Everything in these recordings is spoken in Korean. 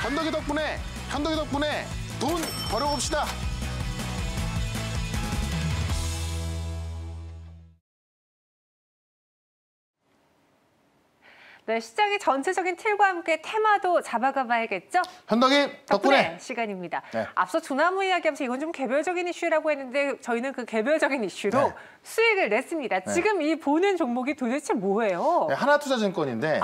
현덕이 덕분에 돈 벌어봅시다. 네, 시장의 전체적인 틀과 함께 테마도 잡아가 봐야겠죠? 현덕이 덕분에 시간입니다. 네. 앞서 두나무 이야기하면서 이건 좀 개별적인 이슈라고 했는데 저희는 그 개별적인 이슈로 수익을 냈습니다. 지금 이 보는 종목이 도대체 뭐예요? 네, 하나투자증권인데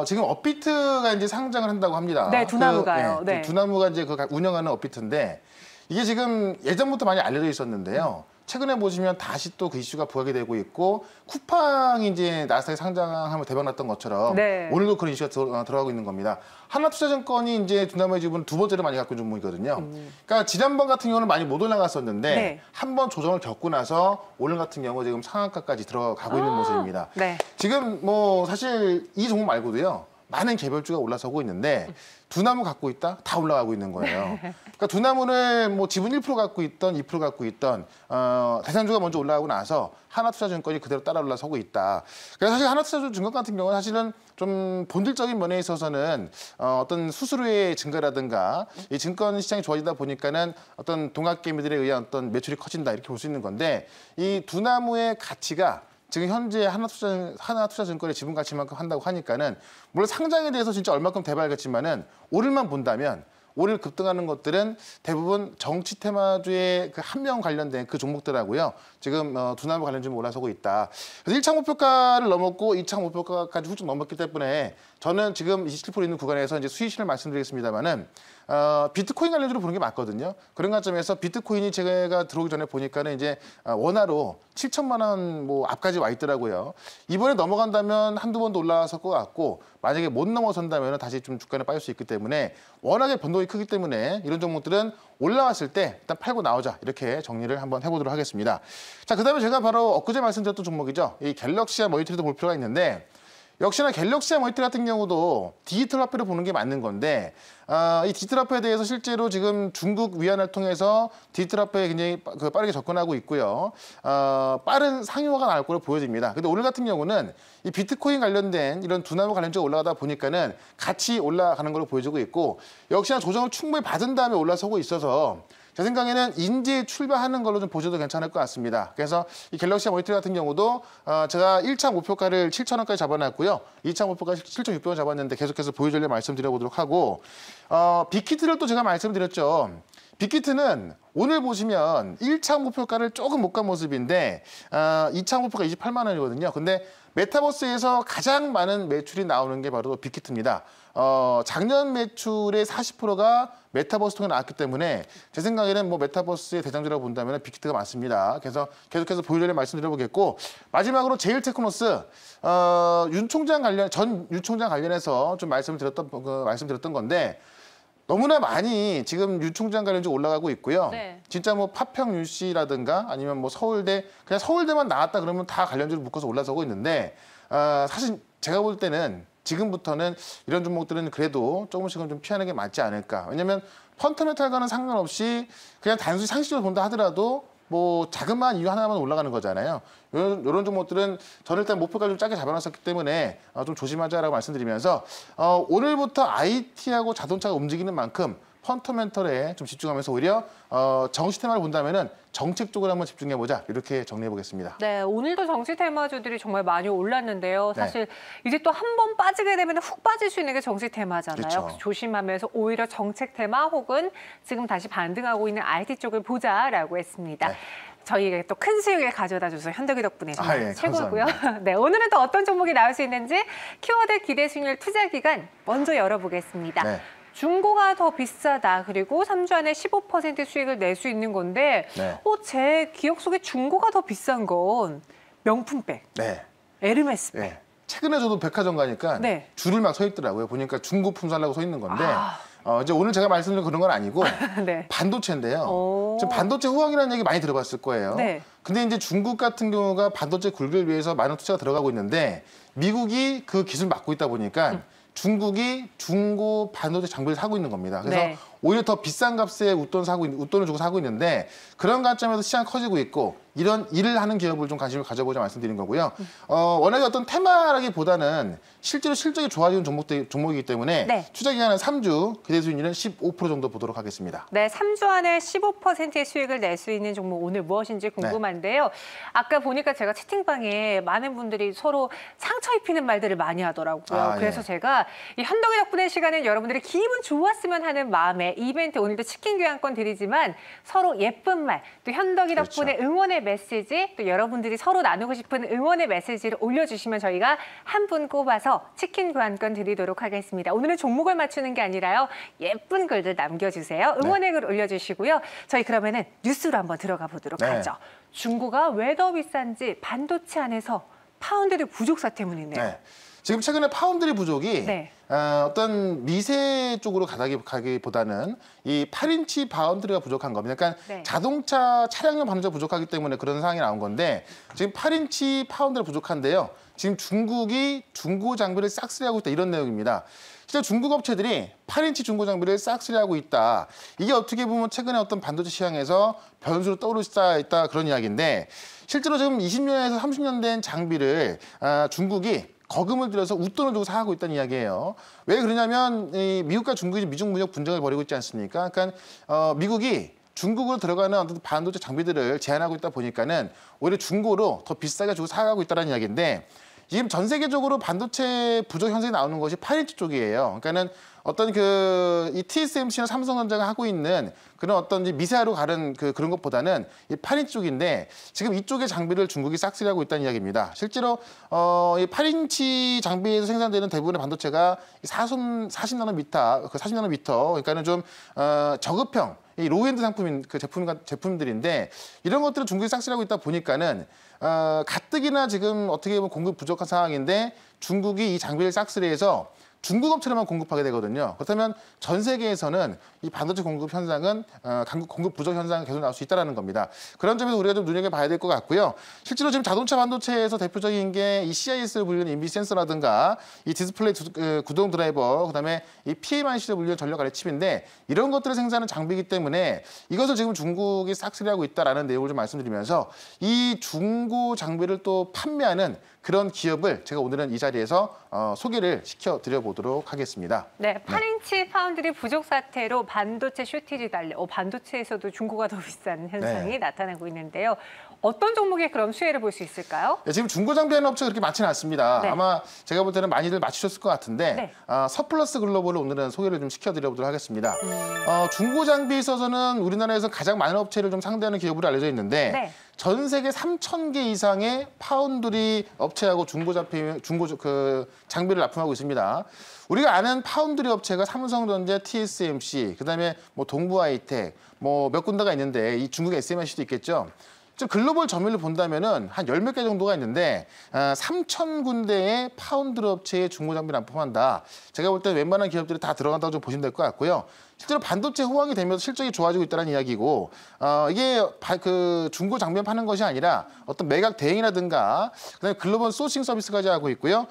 지금 업비트가 이제 상장을 한다고 합니다. 네, 두나무가요. 네. 두나무가 이제 그 운영하는 업비트인데 이게 지금 예전부터 많이 알려져 있었는데요. 최근에 보시면 다시 또 그 이슈가 부각이 되고 있고 쿠팡이 이제 나스닥에 상장하면 대박났던 것처럼 오늘도 그런 이슈가 들어가고 있는 겁니다. 하나투자증권이 이제 두나무의 지분 두 번째로 많이 갖고 있는 종목이거든요. 그러니까 지난번 같은 경우는 많이 못 올라갔었는데 한 번 조정을 겪고 나서 오늘 같은 경우 지금 상한가까지 들어가고 있는 모습입니다. 지금 뭐 사실 이 종목 말고도요. 많은 개별주가 올라서고 있는데 두나무 갖고 있다? 다 올라가고 있는 거예요. 그러니까 두나무를 뭐 지분 1% 갖고 있던 2% 갖고 있던 대상주가 먼저 올라가고 나서 하나투자증권이 그대로 따라 올라서고 있다. 그래서 사실 하나투자증권 같은 경우는 사실은 좀 본질적인 면에 있어서는 어떤 수수료의 증가라든가 이 증권 시장이 좋아지다 보니까는 어떤 동학개미들에 의한 어떤 매출이 커진다 이렇게 볼 수 있는 건데 이 두나무의 가치가 지금 현재 하나투자증권의 지분 가치만큼 한다고 하니까는 물론 상장에 대해서 진짜 얼마큼 대박이겠지만은 오늘만 본다면 오늘 급등하는 것들은 대부분 정치 테마주의 그 한 명 관련된 그 종목들하고요. 지금 두나무 관련 좀 올라서고 있다. 그래서 1차 목표가를 넘었고 2차 목표가까지 훌쩍 넘었기 때문에 저는 지금 27% 있는 구간에서 이제 수익실을 말씀드리겠습니다만은 비트코인 관련주로 보는 게 맞거든요. 그런 관점에서 비트코인이 제가 들어오기 전에 보니까는 이제 원화로 7천만 원 뭐 앞까지 와 있더라고요. 이번에 넘어간다면 한두 번도 올라왔을 것 같고 만약에 못 넘어선다면 다시 좀 주가에 빠질 수 있기 때문에 워낙에 변동이 크기 때문에 이런 종목들은 올라왔을 때 일단 팔고 나오자 이렇게 정리를 한번 해보도록 하겠습니다. 자, 그다음에 제가 바로 엊그제 말씀드렸던 종목이죠. 이 갤럭시와 머니터리도 볼 필요가 있는데 역시나 갤럭시와 머니터리 같은 경우도 디지털 화폐를 보는 게 맞는 건데 이 디지털 화폐에 대해서 실제로 지금 중국 위안화를 통해서 디지털 화폐에 굉장히 빠르게 접근하고 있고요. 빠른 상용화가 나올 걸로 보여집니다. 근데 오늘 같은 경우는 이 비트코인 관련된 이런 두나무 관련주가 올라가다 보니까는 같이 올라가는 걸로 보여지고 있고 역시나 조정을 충분히 받은 다음에 올라서고 있어서 제 생각에는 인제 출발하는 걸로 좀 보셔도 괜찮을 것 같습니다. 그래서 이 갤럭시 머니터리 같은 경우도 제가 1차 목표가를 7,000원까지 잡아놨고요. 2차 목표가 7,600원 잡았는데 계속해서 보유전략 말씀드려보도록 하고 빅히트를 또 제가 말씀드렸죠. 빅히트는 오늘 보시면 1차 목표가를 조금 못 간 모습인데 2차 목표가 28만 원이거든요. 근데 메타버스에서 가장 많은 매출이 나오는 게 바로 빅히트입니다. 작년 매출의 40%가 메타버스 통해 나왔기 때문에 제 생각에는 뭐 메타버스의 대장주라고 본다면 빅히트가 많습니다. 그래서 계속해서 보유전략 말씀드려보겠고 마지막으로 제일테크노스 윤 총장 관련해서 좀 말씀드렸던 건데 너무나 많이 지금 윤 총장 관련주 올라가고 있고요. 진짜 뭐 파평 윤 씨라든가 아니면 뭐 서울대 그냥 서울대만 나왔다 그러면 다 관련주를 묶어서 올라서고 있는데 사실 제가 볼 때는 지금부터는 이런 종목들은 그래도 조금씩은 좀 피하는 게 맞지 않을까. 왜냐면 펀더멘탈과는 상관없이 그냥 단순히 상식적으로 본다 하더라도 뭐 자그마한 이유 하나만 올라가는 거잖아요. 이런 종목들은 저는 일단 목표가를 좀 작게 잡아놨었기 때문에 좀 조심하자라고 말씀드리면서 오늘부터 IT하고 자동차가 움직이는 만큼 펀더멘털에 좀 집중하면서 오히려 정시 테마를 본다면은 정책 쪽으로 한번 집중해보자 이렇게 정리해보겠습니다. 네, 오늘도 정치 테마주들이 정말 많이 올랐는데요. 사실 이제 또 한 번 빠지게 되면 훅 빠질 수 있는 게 정치 테마잖아요. 그래서 조심하면서 오히려 정책 테마 혹은 지금 다시 반등하고 있는 IT 쪽을 보자라고 했습니다. 저희에게 또 큰 수익을 가져다줘서 현덕이 덕분에 정말 최고고요. 네, 오늘은 또 어떤 종목이 나올 수 있는지 키워드 기대 수익률 투자 기간 먼저 열어보겠습니다. 중고가 더 비싸다. 그리고 3주 안에 15% 수익을 낼 수 있는 건데 제 기억 속에 중고가 더 비싼 건 명품백, 에르메스백. 최근에 저도 백화점 가니까 줄을 막 서 있더라고요. 보니까 중고품 살라고 서 있는 건데 이제 오늘 제가 말씀드린 그런 건 아니고 반도체인데요. 지금 반도체 호황이라는 얘기 많이 들어봤을 거예요. 근데 이제 중국 같은 경우가 반도체 굴기를 위해서 많은 투자가 들어가고 있는데 미국이 그 기술 맡고 있다 보니까 중국이 중고 반도체 장비를 사고 있는 겁니다. 그래서 오히려 더 비싼 값에 웃돈을 주고 사고 있는데 그런 관점에서 시장 커지고 있고 이런 일을 하는 기업을 좀 관심을 가져보자 말씀드린 거고요. 워낙에 어떤 테마라기보다는 실제로 실적이 좋아지는 종목이기 때문에 네. 투자 기간은 3주, 기대 수익률은 15% 정도 보도록 하겠습니다. 네, 3주 안에 15%의 수익을 낼 수 있는 종목 오늘 무엇인지 궁금한데요. 네. 아까 보니까 제가 채팅방에 많은 분들이 서로 상처 입히는 말들을 많이 하더라고요. 그래서 제가 이 현덕이 덕분에 시간은 여러분들이 기분 좋았으면 하는 마음에 이벤트 오늘도 치킨 교환권 드리지만 서로 예쁜 말, 또 현덕이 덕분에 응원의 메시지, 또 여러분들이 서로 나누고 싶은 응원의 메시지를 올려주시면 저희가 한 분 꼽아서 치킨 교환권 드리도록 하겠습니다. 오늘은 종목을 맞추는 게 아니라요. 예쁜 글들 남겨주세요. 응원의 글 올려주시고요. 저희 그러면은 뉴스로 한번 들어가 보도록 하죠. 중고가 왜 더 비싼지 반도체 안에서 파운드리 부족사 때문이네요. 네. 지금 최근에 파운드리 부족이 어떤 미세 쪽으로 가기보다는 이 8인치 파운드리가 부족한 겁니다. 그러니까 자동차 차량용 반도체가 부족하기 때문에 그런 상황이 나온 건데 지금 8인치 파운드리가 부족한데요. 지금 중국이 중고 장비를 싹쓸이하고 있다 이런 내용입니다. 실제 중국 업체들이 8인치 중고 장비를 싹쓸이하고 있다. 이게 어떻게 보면 최근에 어떤 반도체 시장에서 변수로 떠오를 수 있다 그런 이야기인데 실제로 지금 20년에서 30년 된 장비를 중국이 거금을 들여서 웃돈을 주고 사고 있다는 이야기예요. 왜 그러냐면 이 미국과 중국이 미중 무역 분쟁을 벌이고 있지 않습니까? 그러니까 미국이 중국으로 들어가는 어떤 반도체 장비들을 제한하고 있다 보니까는 오히려 중고로 더 비싸게 주고 사가고 있다는 이야기인데 지금 전 세계적으로 반도체 부족 현상이 나오는 것이 8인치 쪽이에요. 그러니까는 어떤 이 TSMC나 삼성전자가 하고 있는 그런 어떤 미세하로 가는 그런 것보다는 이 8인치 쪽인데 지금 이쪽의 장비를 중국이 싹쓸이하고 있다는 이야기입니다. 실제로 이 8인치 장비에서 생산되는 대부분의 반도체가 40나노미터, 40나노미터, 그러니까는 좀 저급형, 이 로우엔드 상품인 제품들인데 이런 것들을 중국이 싹쓸이하고 있다 보니까는 가뜩이나 지금 어떻게 보면 공급 부족한 상황인데 중국이 이 장비를 싹쓸이해서 중국 업체로만 공급하게 되거든요. 그렇다면 전 세계에서는 이 반도체 공급 현상은 공급 부족 현상이 계속 나올 수 있다는 겁니다. 그런 점에서 우리가 좀 눈여겨봐야 될 것 같고요. 실제로 지금 자동차 반도체에서 대표적인 게 이 CIS를 불리는 인비 센서라든가 이 디스플레이 구동 드라이버, 그다음에 이 PMIC를 불리는 전력 아래 칩인데 이런 것들을 생산하는 장비이기 때문에 이것을 지금 중국이 싹쓸이하고 있다라는 내용을 좀 말씀드리면서 이 중고 장비를 또 판매하는 그런 기업을 제가 오늘은 이 자리에서 소개를 시켜드려보도록 하겠습니다. 네, 8인치 파운드리 부족 사태로 반도체 쇼티지 달려 반도체에서도 중고가 더 비싼 현상이 나타나고 있는데요. 어떤 종목에 그럼 수혜를 볼 수 있을까요? 지금 중고 장비하는 업체가 그렇게 많지는 않습니다. 아마 제가 볼 때는 많이들 맞추셨을 것 같은데 서플러스 글로벌을 오늘은 소개를 좀 시켜드려보도록 하겠습니다. 중고 장비에 있어서는 우리나라에서 가장 많은 업체를 좀 상대하는 기업으로 알려져 있는데 전 세계 3,000개 이상의 파운드리 업체하고 중고 장비를 납품하고 있습니다. 우리가 아는 파운드리 업체가 삼성전자, TSMC, 그다음에 뭐 동부하이텍, 뭐 몇 군데가 있는데 이 중국 SMIC도 있겠죠. 글로벌 점유율을 본다면은 한 10몇 개 정도가 있는데 3,000군데의 파운드리 업체의 중고 장비를 납품한다. 제가 볼 때 웬만한 기업들이 다 들어간다고 좀 보시면 될 것 같고요. 실제로 반도체 호황이 되면서 실적이 좋아지고 있다는 이야기고 이게 중고 장비만 파는 것이 아니라 어떤 매각 대행이라든가 그다음에 글로벌 소싱 서비스까지 하고 있고요.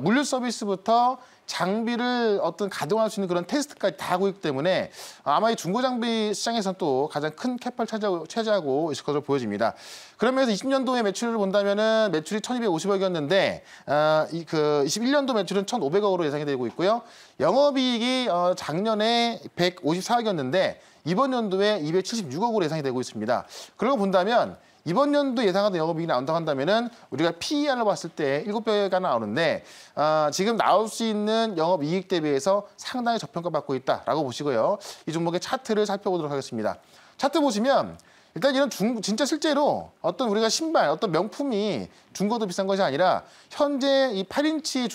물류 서비스부터 장비를 어떤 가동할 수 있는 그런 테스트까지 다 하고 있기 때문에 아마 이 중고 장비 시장에서는 또 가장 큰 캐파를 차지하고 있을 것으로 보여집니다. 그러면서 20년도에 매출을 본다면은 매출이 1,250억이었는데 21년도 매출은 1,500억으로 예상이 되고 있고요. 영업이익이 작년에 154억이었는데 이번 연도에 276억으로 예상이 되고 있습니다. 그러고 본다면 이번 연도 예상하던 영업이익이 나온다고 한다면은 우리가 PER을 봤을 때 7배가 나오는데 지금 나올 수 있는 영업이익 대비해서 상당히 저평가받고 있다라고 보시고요. 이 종목의 차트를 살펴보도록 하겠습니다. 차트 보시면 일단 이런 진짜 실제로 어떤 우리가 신발, 어떤 명품이 중고도 비싼 것이 아니라 현재 이 8인치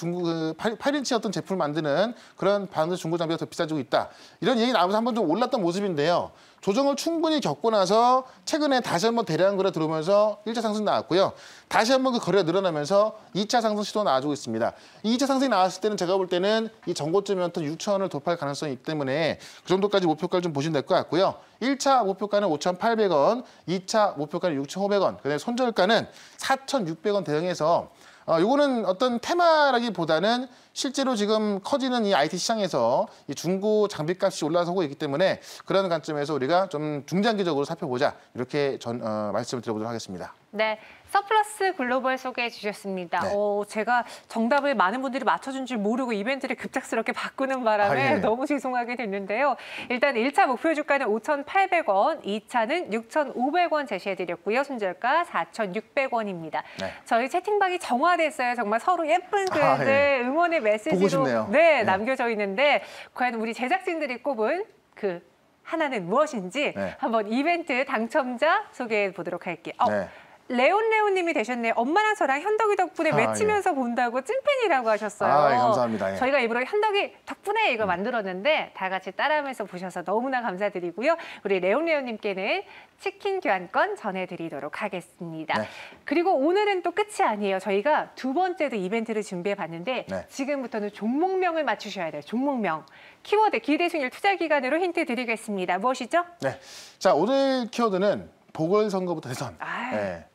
8인치 어떤 제품을 만드는 그런 반도체 중고 장비가 더 비싸지고 있다. 이런 얘기 나오면서 한번 좀 올랐던 모습인데요. 조정을 충분히 겪고 나서 최근에 다시 한번 대량 거래 들어오면서 1차 상승 나왔고요. 다시 한번 그 거래가 늘어나면서 2차 상승 시도가 나와주고 있습니다. 이 2차 상승이 나왔을 때는 제가 볼 때는 이 전고점이었던 6,000원을 돌파할 가능성이 있기 때문에 그 정도까지 목표가를 좀 보시면 될 것 같고요. 1차 목표가는 5,800원, 2차 목표가는 6,500원, 그다음에 손절가는 4,600원 대응해서 요거는 어떤 테마라기보다는 실제로 지금 커지는 이 IT 시장에서 이 중고 장비값이 올라서고 있기 때문에 그런 관점에서 우리가 좀 중장기적으로 살펴보자 이렇게 말씀을 드려보도록 하겠습니다. 네, 서플러스 글로벌 소개해 주셨습니다. 네. 제가 정답을 많은 분들이 맞춰준 줄 모르고 이벤트를 급작스럽게 바꾸는 바람에 예. 너무 죄송하게 됐는데요. 일단 1차 목표 주가는 5,800원, 2차는 6,500원 제시해드렸고요. 순저가 4,600원입니다. 네. 저희 채팅방이 정화됐어요. 정말 서로 예쁜 글들, 예. 응원의 보고 메시지로 싶네요. 네, 네. 남겨져 있는데 과연 우리 제작진들이 꼽은 그 하나는 무엇인지 네. 한번 이벤트 당첨자 소개해 보도록 할게요. 네. 레온님이 되셨네요. 엄마랑 저랑 현덕이 덕분에 외치면서 본다고 찐팬이라고 하셨어요. 예, 감사합니다. 예. 저희가 일부러 현덕이 덕분에 이걸 만들었는데 다 같이 따라하면서 보셔서 너무나 감사드리고요. 우리 레온님께는 치킨 교환권 전해드리도록 하겠습니다. 네. 그리고 오늘은 또 끝이 아니에요. 저희가 두 번째도 이벤트를 준비해봤는데 네. 지금부터는 종목명을 맞추셔야 돼요. 종목명. 키워드 기대 수익률 투자 기간으로 힌트 드리겠습니다. 무엇이죠? 네. 자, 오늘 키워드는 보궐선거부터 대선. 아유. 네.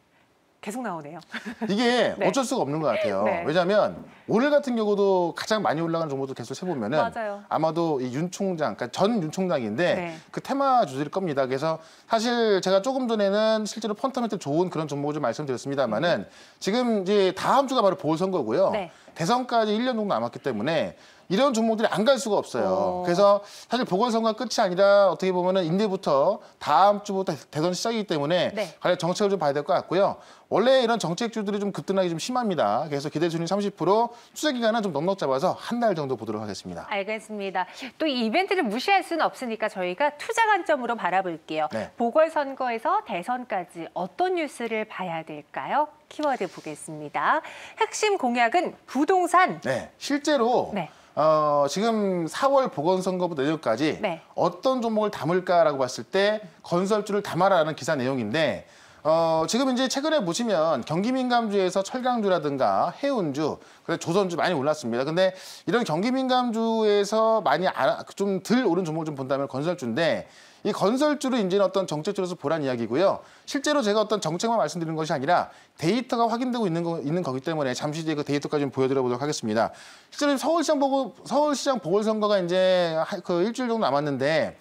계속 나오네요. 이게 네. 어쩔 수가 없는 것 같아요. 네. 왜냐하면 오늘 같은 경우도 가장 많이 올라가는 정보도 계속 세보면은 맞아요. 아마도 이 윤 총장, 그러니까 전 윤 총장인데 네. 그 테마 주제일 겁니다. 그래서 사실 제가 조금 전에는 실제로 펀더멘털 좋은 그런 종목을 좀 말씀드렸습니다만은 지금 이제 다음 주가 바로 보궐선거고요. 네. 대선까지 1년 정도 남았기 때문에 이런 종목들이 안 갈 수가 없어요. 그래서 사실 보궐선거가 끝이 아니라 어떻게 보면은 인대부터 다음 주부터 대선 시작이기 때문에 네. 관련 정책을 좀 봐야 될 것 같고요. 원래 이런 정책주들이 좀 급등하기 좀 심합니다. 그래서 기대 수익률 30%, 투자 기간은 좀 넉넉 잡아서 한 달 정도 보도록 하겠습니다. 알겠습니다. 또 이 이벤트를 무시할 수는 없으니까 저희가 투자 관점으로 바라볼게요. 네. 보궐선거에서 대선까지 어떤 뉴스를 봐야 될까요? 키워드 보겠습니다. 핵심 공약은 부동산. 네, 실제로 네. 지금 4월 보궐선거부터 내년까지 네. 어떤 종목을 담을까라고 봤을 때 건설주를 담아라라는 기사 내용인데 지금 이제 최근에 보시면 경기 민감주에서 철강주라든가 해운주, 조선주 많이 올랐습니다. 근데 이런 경기 민감주에서 많이 좀 덜 오른 종목을 좀 본다면 건설주인데 이 건설주를 이제는 어떤 정책주로서 보란 이야기고요. 실제로 제가 어떤 정책만 말씀드리는 것이 아니라 데이터가 확인되고 있는 거기 때문에 잠시 뒤에 그 데이터까지 좀 보여드려 보도록 하겠습니다. 실제로 서울시장 보궐선거가 이제 그 일주일 정도 남았는데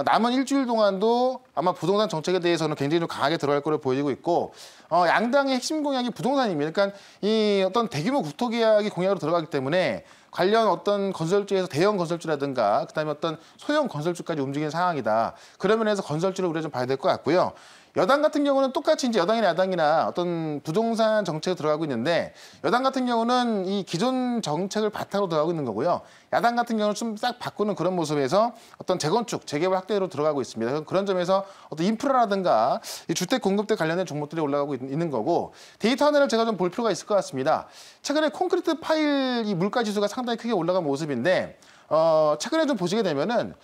남은 일주일 동안도 아마 부동산 정책에 대해서는 굉장히 좀 강하게 들어갈 거로 보이고 있고 양당의 핵심 공약이 부동산입니다. 그러니까 이 어떤 대규모 국토계약이 공약으로 들어가기 때문에 관련 어떤 건설주에서 대형 건설주라든가 그다음에 어떤 소형 건설주까지 움직이는 상황이다. 그런 면에서 건설주를 우리가 좀 봐야 될 것 같고요. 여당 같은 경우는 똑같이 이제 여당이나 야당이나 어떤 부동산 정책에 들어가고 있는데 여당 같은 경우는 이 기존 정책을 바탕으로 들어가고 있는 거고요. 야당 같은 경우는 좀 싹 바꾸는 그런 모습에서 어떤 재건축, 재개발 확대로 들어가고 있습니다. 그런 점에서 어떤 인프라라든가 이 주택 공급대 관련된 종목들이 올라가고 있는 거고 데이터 하나를 제가 좀 볼 필요가 있을 것 같습니다. 최근에 콘크리트 파일 이 물가 지수가 상당히 크게 올라간 모습인데 최근에 좀 보시게 되면은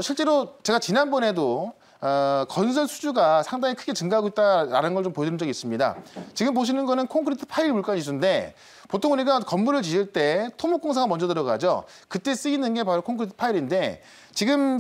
실제로 제가 지난번에도 건설 수주가 상당히 크게 증가하고 있다라는 걸 좀 보여드린 적이 있습니다. 지금 보시는 거는 콘크리트 파일 물가 지수인데 보통 우리가 건물을 지을 때 토목공사가 먼저 들어가죠. 그때 쓰이는 게 바로 콘크리트 파일인데 지금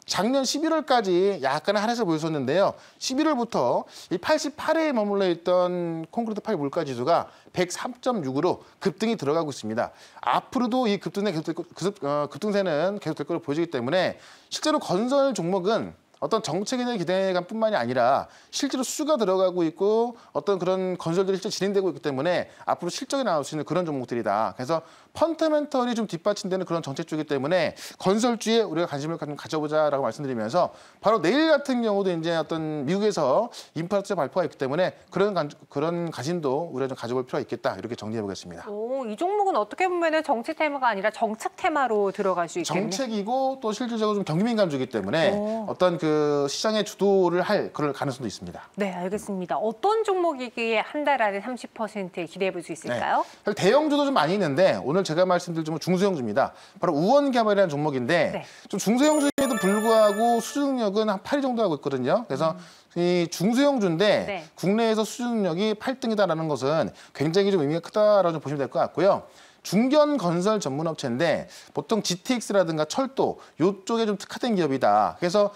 작년 11월까지 약간 하락세를 보였었는데요. 11월부터 이 88회에 머물러 있던 콘크리트 파일 물가 지수가 103.6으로 급등이 들어가고 있습니다. 앞으로도 이 급등세는 계속될 것으로 보여지기 때문에 실제로 건설 종목은 어떤 정책에 대한 기대감뿐만이 아니라 실제로 수주가 들어가고 있고 어떤 그런 건설들이 실제 진행되고 있기 때문에 앞으로 실적이 나올 수 있는 그런 종목들이다. 그래서 펀더멘털이 좀 뒷받침되는 그런 정책주이기 때문에 건설주에 우리가 관심을 좀 가져보자라고 말씀드리면서 바로 내일 같은 경우도 이제 어떤 미국에서 인프라투자 발표가 있기 때문에 그런 관심도 우리가 좀 가져볼 필요가 있겠다. 이렇게 정리해 보겠습니다. 이 종목은 어떻게 보면 정치 테마가 아니라 정책 테마로 들어갈 수 있겠네요. 정책이고 또 실질적으로 좀 경기 민감주이기 때문에 어떤 그 시장의 주도를 할 그럴 가능성도 있습니다. 네, 알겠습니다. 어떤 종목이기에 한 달 안에 30% 기대해 볼 수 있을까요? 네. 대형주도 좀 많이 있는데 오늘 제가 말씀드릴 종목은 중소형주입니다. 바로 우원개발이라는 종목인데 네. 좀 중소형주에도 불구하고 수주 능력은 한 8위 정도 하고 있거든요. 그래서 이 중소형주인데 국내에서 수주 능력이 8등이다라는 것은 굉장히 좀 의미가 크다라고 좀 보시면 될 것 같고요. 중견 건설 전문 업체인데 보통 GTX라든가 철도 요쪽에 좀 특화된 기업이다. 그래서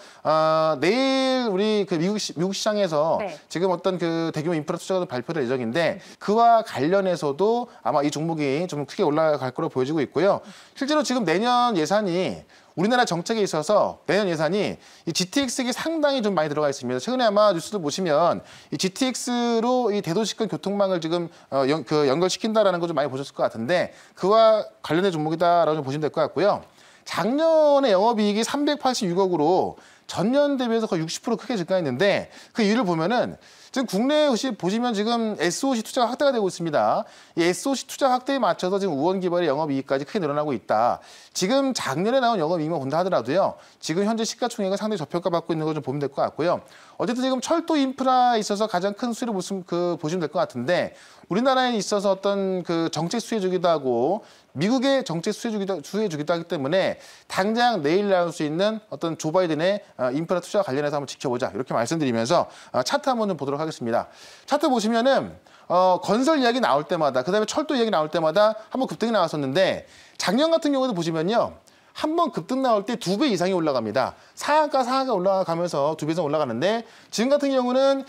내일 우리 그 미국 시장에서 네. 지금 어떤 그 대규모 인프라 투자가 발표될 예정인데 그와 관련해서도 아마 이 종목이 좀 크게 올라갈 거로 보여지고 있고요. 실제로 지금 내년 예산이 우리나라 정책에 있어서 내년 예산이 이 GTX에 상당히 좀 많이 들어가 있습니다. 최근에 아마 뉴스를 보시면 이 GTX로 이 대도시권 교통망을 지금 연결시킨다라는 거 좀 많이 보셨을 것 같은데 그와 관련된 종목이다라고 좀 보시면 될 것 같고요. 작년에 영업이익이 386억으로 전년 대비해서 거의 60% 크게 증가했는데 그 이유를 보면은 지금 국내에 보시면 지금 SOC 투자가 확대가 되고 있습니다. 이 SOC 투자 확대에 맞춰서 지금 우원기발의 영업이익까지 크게 늘어나고 있다. 지금 작년에 나온 영업이익만 본다 하더라도요. 지금 현재 시가총액은 상당히 저평가받고 있는 걸 좀 보면 될 것 같고요. 어쨌든 지금 철도 인프라에 있어서 가장 큰 수혜를 보시면 될 것 같은데 우리나라에 있어서 어떤 그 정책 수혜주기도 하고 미국의 정책 수혜주기도 하기 때문에 당장 내일 나올 수 있는 어떤 조 바이든의 인프라 투자와 관련해서 한번 지켜보자 이렇게 말씀드리면서 차트 한번 좀 보도록 하겠습니다. 차트 보시면은 건설 이야기 나올 때마다 그다음에 철도 이야기 나올 때마다 한번 급등이 나왔었는데 작년 같은 경우도 보시면요. 한 번 급등 나올 때 2배 이상이 올라갑니다. 상한가 올라가면서 2배 이상 올라가는데 지금 같은 경우는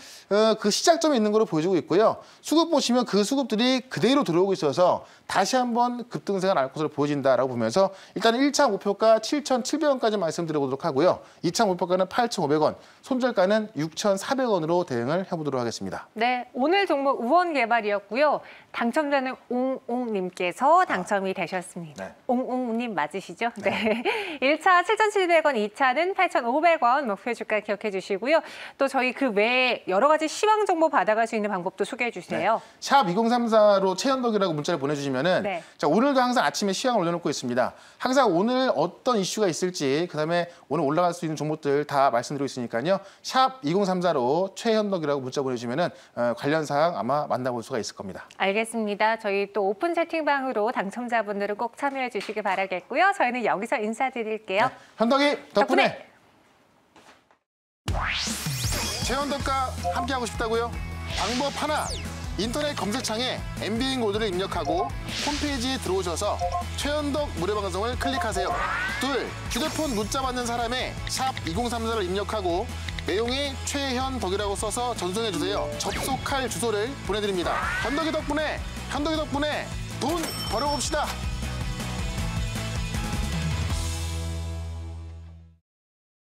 그 시작점에 있는 걸로 보여지고 있고요. 수급 보시면 그 수급들이 그대로 들어오고 있어서 다시 한번 급등세가 날 것으로 보여진다라고 보면서 일단 1차 목표가 7,700원까지 말씀드려보도록 하고요. 2차 목표가는 8,500원, 손절가는 6,400원으로 대응을 해보도록 하겠습니다. 네, 오늘 종목 우원개발이었고요. 당첨자는 옹옹님께서 당첨이 되셨습니다. 네. 옹옹님 맞으시죠? 네. 1차 7,700원, 2차는 8,500원 목표 주가 기억해 주시고요. 또 저희 그 외에 여러 가지 시황 정보 받아갈 수 있는 방법도 소개해 주세요. 네. 샵 2034로 최현덕이라고 문자를 보내주시면은 네. 자, 오늘도 항상 아침에 시황을 올려놓고 있습니다. 항상 오늘 어떤 이슈가 있을지 그다음에 오늘 올라갈 수 있는 종목들 다 말씀드리고 있으니까요. 샵 2034로 최현덕이라고 문자 보내주시면은 관련 사항 아마 만나볼 수가 있을 겁니다. 알겠습니다. 저희 또 오픈 채팅방으로 당첨자분들은 꼭 참여해 주시기 바라겠고요. 저희는 여기서 인사드릴게요. 네. 현덕이 덕분에 최현덕과 함께하고 싶다고요? 방법 하나. 인터넷 검색창에 MBN 코드를 입력하고 홈페이지에 들어오셔서 최현덕 무료방송을 클릭하세요. 둘, 휴대폰 문자 받는 사람의 샵 2034를 입력하고 내용이 최현덕이라고 써서 전송해주세요. 접속할 주소를 보내드립니다. 현덕이 덕분에 돈 벌어봅시다.